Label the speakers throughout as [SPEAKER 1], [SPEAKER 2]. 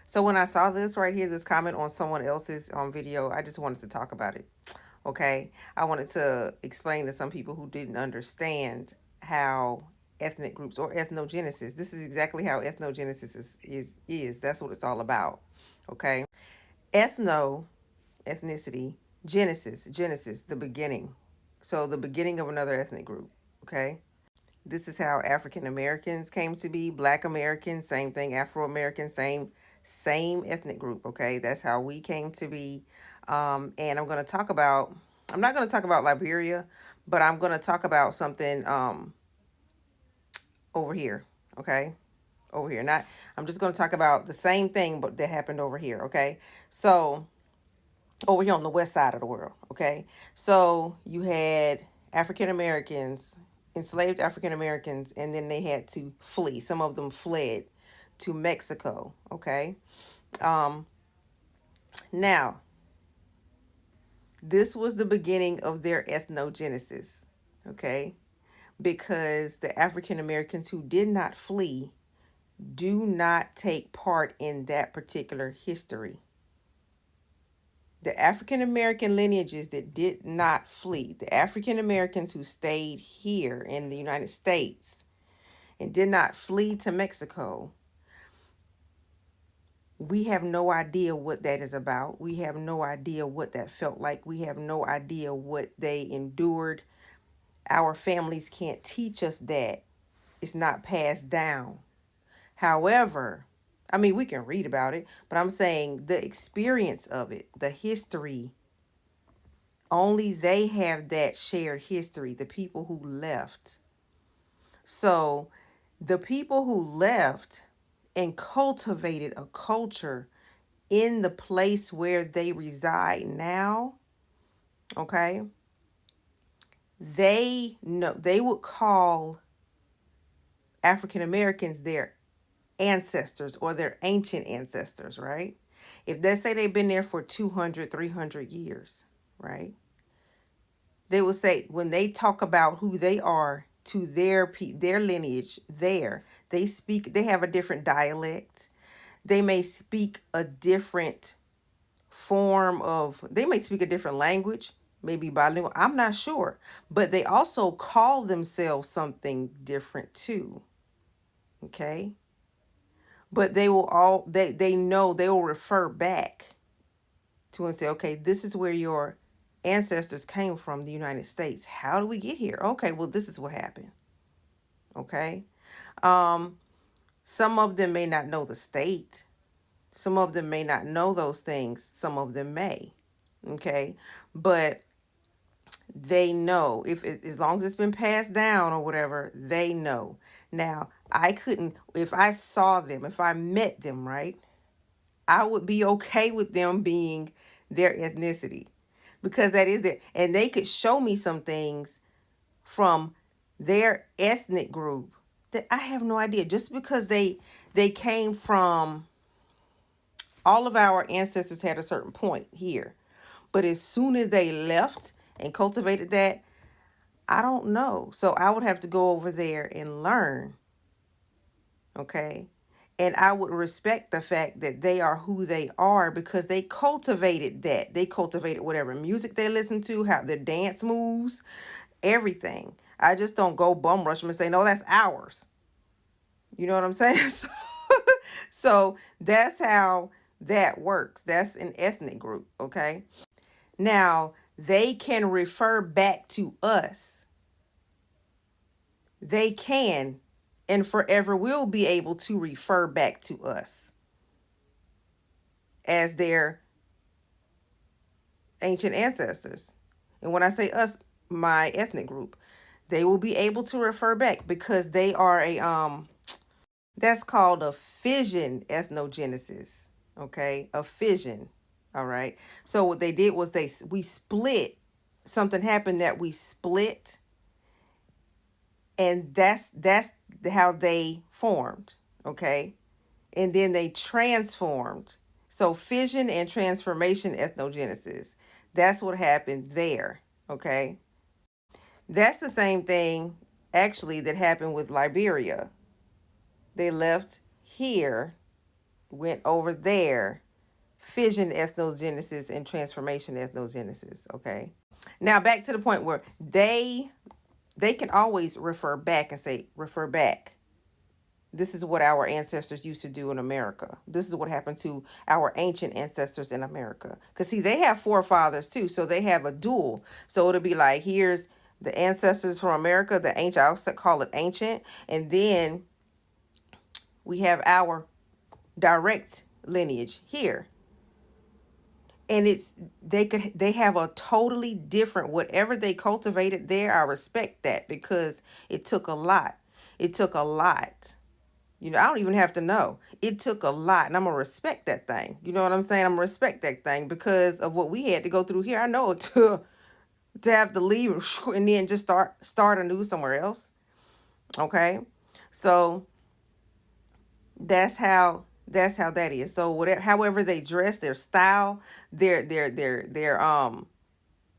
[SPEAKER 1] So when I saw this right here, this comment on someone else's video, I just wanted to talk about it. Okay. I wanted to explain to some people who didn't understand how ethnic groups or ethnogenesis. This is exactly how ethnogenesis is. That's what it's all about. Okay. Ethno, ethnicity, genesis, the beginning. So the beginning of another ethnic group. Okay. This is how African Americans came to be, Black Americans, same thing, Afro Americans, same ethnic group, okay? That's how we came to be. And I'm not going to talk about Liberia, but I'm going to talk about something over here, okay? Over here. Not I'm just going to talk about the same thing but that happened over here, okay? So, over here on the west side of the world, okay? So, you had African Americans, enslaved African Americans, and then they had to flee. Some of them fled to Mexico, okay? Um Now, this was the beginning of their ethnogenesis, okay? Because the African Americans who did not flee do not take part in that particular history. The African American lineages that did not flee, the African Americans who stayed here in the United States and did not flee to Mexico, we have no idea what that is about. We have no idea what that felt like. We have no idea what they endured. Our families can't teach us that. It's not passed down. However, I mean, we can read about it, but I'm saying the experience of it, the history, only they have that shared history, the people who left. So the people who left and cultivated a culture in the place where they reside now, okay, they know they would call African Americans their ancestors or their ancient ancestors, right? If they say they've been there for 200, 300 years, right? They will say when they talk about who they are to their lineage there, they have a different dialect. They may speak a different they may speak a different language, maybe bilingual. I'm not sure, but they also call themselves something different too. Okay. But they know they will refer back to and say, okay, this is where your ancestors came from, the United States. How do we get here? Okay, well, this is what happened. Okay. Um, some of them may not know the state. Some of them may not know those things. Some of them may. Okay. But they know as long as it's been passed down or whatever, they know. Now, I couldn't, if I saw them, if I met them, right, I would be okay with them being their ethnicity because that is their, and they could show me some things from their ethnic group that I have no idea. Just because they came from, all of our ancestors had a certain point here, but as soon as they left and cultivated that, I don't know. So I would have to go over there and learn, okay? And I would respect the fact that they are who they are because they cultivated that. They cultivated whatever music they listen to, how their dance moves, everything. I just don't go bum rush them and say, no, that's ours. You know what I'm saying? So that's how that works. That's an ethnic group, okay? Now, they can refer back to us. They can and forever will be able to refer back to us as their ancient ancestors. And when I say us, my ethnic group, they will be able to refer back because they are that's called a fission ethnogenesis. Okay, a fission. All right. So what they did was we split. Something happened that we split, and that's how they formed. Okay, and then they transformed. So fission and transformation ethnogenesis. That's what happened there. Okay. That's the same thing actually that happened with Liberia. They left here, went over there. Fission ethnogenesis and transformation ethnogenesis. Okay. Now back to the point where they can always refer back and say, refer back. This is what our ancestors used to do in America. This is what happened to our ancient ancestors in America. Because, see, they have forefathers, too. So they have a dual. So it'll be like, here's the ancestors from America, the ancient, I also call it ancient. And then we have our direct lineage here. And they have a totally different, whatever they cultivated there. I respect that because it took a lot. It took a lot. You know, I don't even have to know. It took a lot, and I'm gonna respect that thing. You know what I'm saying? I'm gonna respect that thing because of what we had to go through here. I know to have to leave and then just start anew somewhere else. Okay, so that's how that is. So whatever, however they dress, their style, their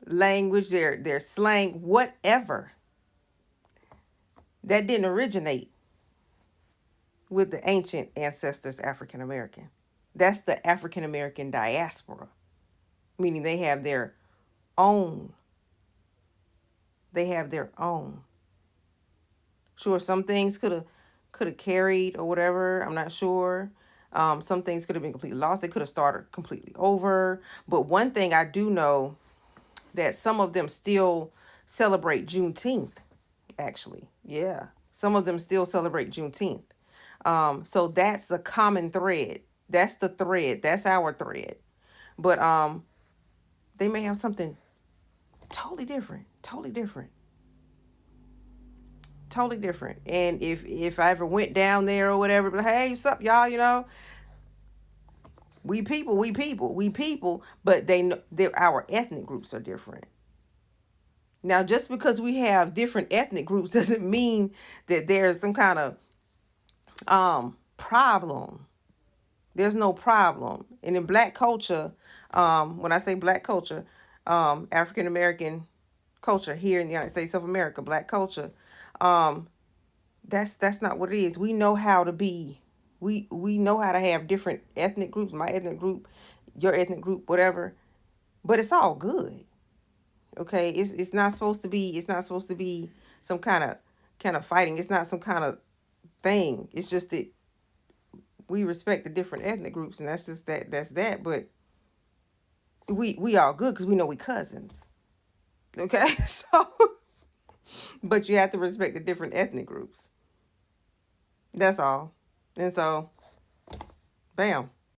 [SPEAKER 1] language, their slang, whatever, that didn't originate with the ancient ancestors African American. That's the African American diaspora, meaning they have their own. They have their own. Sure, some things could have carried or whatever. I'm not sure. Some things could have been completely lost. They could have started completely over. But one thing I do know, that some of them still celebrate Juneteenth. Actually, yeah, some of them still celebrate Juneteenth. So that's the common thread. That's the thread. That's our thread. But they may have something totally different. Totally different. Totally different. And if I ever went down there or whatever, but hey, what's up, y'all? You know, we people. But our ethnic groups are different. Now, just because we have different ethnic groups doesn't mean that there's some kind of problem. There's no problem. And in black culture, when I say black culture, African American culture here in the United States of America, black culture, that's not what it is. We know how to be. We know how to have different ethnic groups. My ethnic group, your ethnic group, whatever. But it's all good. Okay, it's not supposed to be. It's not supposed to be some kind of fighting. It's not some kind of thing. It's just that we respect the different ethnic groups, and that's just that. That's that. But we all good because we know we cousins. Okay, so but you have to respect the different ethnic groups. That's all. And so, bam.